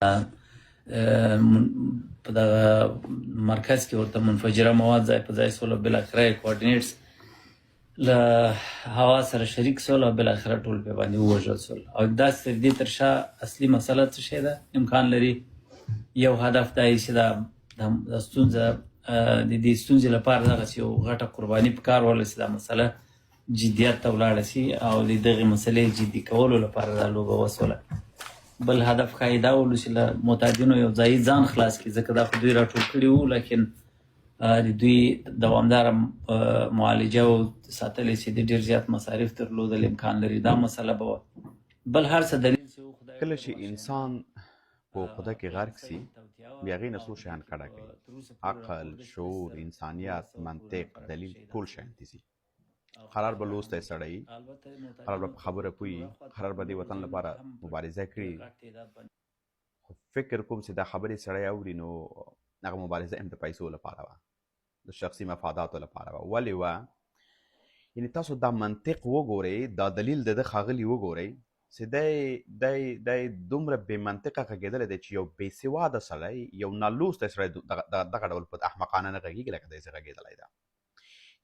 په دغه مرکز کې ورته منفجره مواد ځای په ځای سول او بالاخره یې کوارډینیټس له هوا سره شریک سول او بالاخره ټول پرې باندې ووژل سول. او داسې تر دې تر شا اصلي مسله څه شی ده؟ امکان لري یو هدف دا وي چې د ستونزه د دې ستونزې لپاره دغسې یو غټه قرباني په کار واخلي چې دا مسله جدیت ته ولاړه شي او د دغې مسلې جدي کولو لپاره دا لوبه وسوله. بل هدف ښایي دا ولو چې له معتادینو یو ځایي ځان خلاص کړي، ځکه دا خو دوی راټول کړي وو، لیکن د دوی دوامداره معالجه او ساتلې چې د ډېر زیات مصارف درلودل امکان لري دا مسله به وه. بل هر څه دلیل کله چې انسان په خدا کې غرق سي بیا هغې نه څو شیان کډه کوي: عقل، شعور، انسانیت، منطق، دلیل، ټول شیان دي سي. قرار به لوستی سړی قرار به په خبره پوهي، قرار به دې وطن لپاره مبارزه کړي، خو فکر کوم چې دا خبرې سړی اوري نو هغه مبارزه هم د پیسو لپاره وه، د شخصي مفاداتو لپاره وه. ولې وه؟ یعنې تاسو دا منطق وګورئ، دا دلیل د ده ښاغلي وګورئ چې دی دومره بې منطقه غږېدلی دی چې یو بې سواده سړی، یو نالوستی سړی دغه ډول په احمقانه نه غږېږي لکه دی چې غږېدلی ده.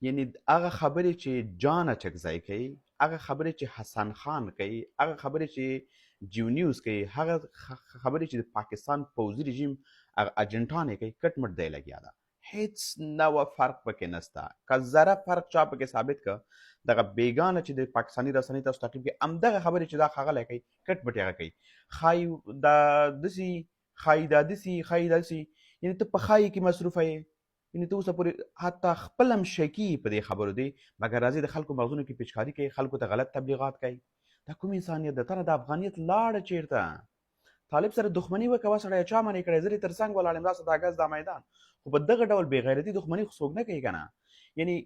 یعنی هغه خبرې چې جان اچکزی کوي، هغه خبرې چې حسن خان کوي، هغه خبرې چې جیو نیوز کوي، هغه خبرې چې د پاکستان پوځي رژیم هغه اجنټان یې کوي، کټ مټ دی لګیا ده. هیڅ نوع فرق پکې نسته. که ذره فرق چا پکې ثابت که دغه بیګانه چې د پاکستاني رسنۍ تاسو تعقیب کوي همدغه خبرې چې دا ښاغلی کوي کټ مټ هغه کوي. ښایي دا داسې، ښایي دا داسې، ښایي دا داسې، یعنې ته په ښایي کې مصروفه یې. یعنې ته اوسه پورې حتی خپل هم شکي په دې خبرو دی، مګر راځي د خلکو مغزونو کې پیچکاري کوي، خلکو ته غلط تبلیغات کوي. دا کوم انسانیت ده؟ تنه د افغانیت لاړه چېرته؟ طالب سره دښمني وکوه سړی، چا منې کړی؟ زه تر څنګ ولاړ یم، راسه دا ګز دا میدان. خو په دغه ډول بې غیرتي دښمني خو څوک نه کوي که نه. یعنې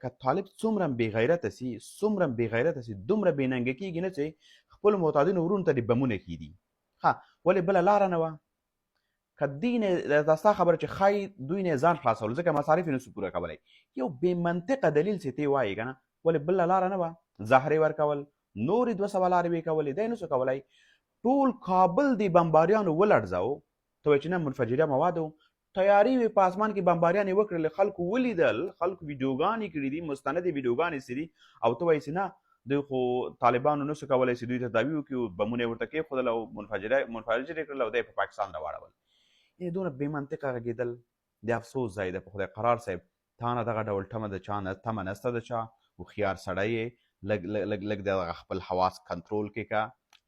که طالب څومره هم بې غیرته سي، څومره هم بې غیرته سي، دومره بې ننګه کېږي نه چې خپلو معتادینو وروڼو ته دې بمونه کېدي. ښه، ولې بله لاره نه وه؟ که دوی نه دا ستا خبره چې ښایي دوی نه ځان خلاصول ځکه مصارف یې نسو پوره کولی، یو بې منطقه دلیل چې تی وایي که نه، ولې بله لاره نه وه؟ زهرې ورکول، نورې 200 لارې به یې کولې، دی نسو کولی. ټول کابل د بمباریانو ولړزاو، ته وایې چې نه منفجره مواد و، تیارې وې په اسمان کې بمباریانې وکړلې، خلکو ولیدل، خلکو ویډیوګانې کړي دي، مستندې ویډیوګانې چې دي، او ته وایې چې نه دوی خو طالبانو نسو کولی چې دوی ته دعوي وکړي، بمونه یې ورته کېښودل او منفجر یې کړل او دی په پاکستان راواړول. یعنې دونه بې منطقه غږېدل د افسوس ځای ده. په خدای قرار صاحب، تا نه دغه ډول تمه د چا نه تمه نسته د چا. هوښیار سړی یې، لږ دغه خپل حواس کنټرول کې که،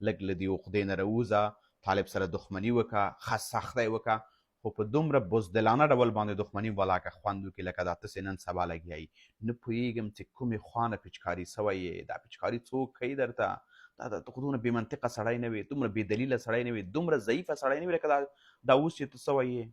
لږ له دې عقدې نه راووځه، طالب سره دښمني وکړه، ښه سختی وکړه، خو په دومره بزدلانه ډول باندې دښمني والا که خوند وکړي لکه دا تاسې نن سبا لګیا یي. نه پوهېږم چې کومې خوا نه پیچکاري سوی یې، دا پیچکاري څوک کوي درته؟ دا خو دومره بې منطقه سړی نه وي، دومره بې دلیله سړی نه وي، دومره ضعیفه سړی نه وي لکه دا اوس چې ته څه وایې.